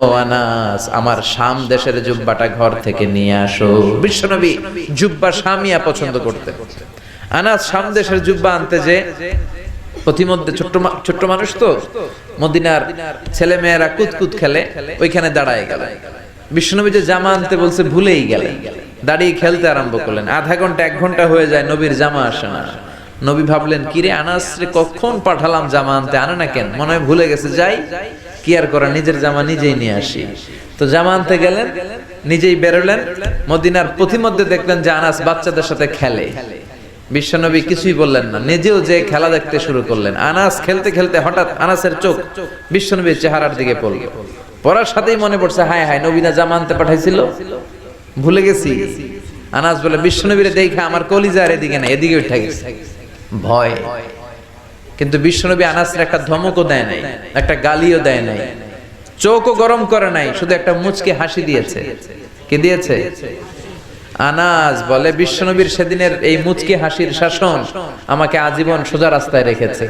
ও আনাস, আমার শাম দেশের জুব্বাটা ঘর থেকে নিয়ে আসো। বিশ্বনবী জুব্বা শামিয়া পছন্দ করতেন। আনাস শাম দেশের জুব্বা আনতে যে প্রতিমধ্যে ছোট্ট মানুষ তো, মদিনার ছেলে মেয়েরা কুতকুত খেলে, ওইখানে দাঁড়ায় গেল। বিশ্বনবী যে জামা আনতে বলছে ভুলেই গেলেন, দাঁড়িয়ে খেলতে আরম্ভ করলেন। আধা ঘন্টা 1 ঘন্টা হয়ে যায়, নবীর জামা আসে না। নবী ভাবলেন, কিরে আনাস রে কখন পাঠালাম জামা আনতে, আনে না কেন? মনে হয় ভুলে গেছে। যাই কি আর করা, নিজের জামা নিজেই নিয়ে আসি। তো জামা আনতে গেলেন, নিজেই বেরোলেন। মদিনার পথিমধ্যে দেখলেন যে আনাস বাচ্চাদের সাথে খেলে। বিশ্বনবী কিছুই বললেন না, নিজেও যে খেলা দেখতে শুরু করলেন। আনাস খেলতে খেলতে হঠাৎ আনাসের চোখ বিশ্বনবীর চেহারার দিকে পড়ল। পড়ার সাথেই মনে পড়ছে, হায় হায়, নবী না জামা আনতে পাঠাইছিল, ভুলে গেছি। আনাস বলে, বিশ্বনবীরে দেখে আমার কলিজার এদিকে না, এদিকে উঠে গেছে ভয়। কিন্তু বিশ্বনবী আনাসের একটা ধমকও দেয় নাই, একটা গালিও দেয় নাই, চোখও গরম করে নাই, শুধু একটা মুচকি হাসি দিয়েছে। কি দিয়েছে? আনাস বলে, বিশ্বনবীর সেদিনের এই মুচকি হাসির শাসন আমাকে আজীবন সোজা রাস্তায় রেখেছে।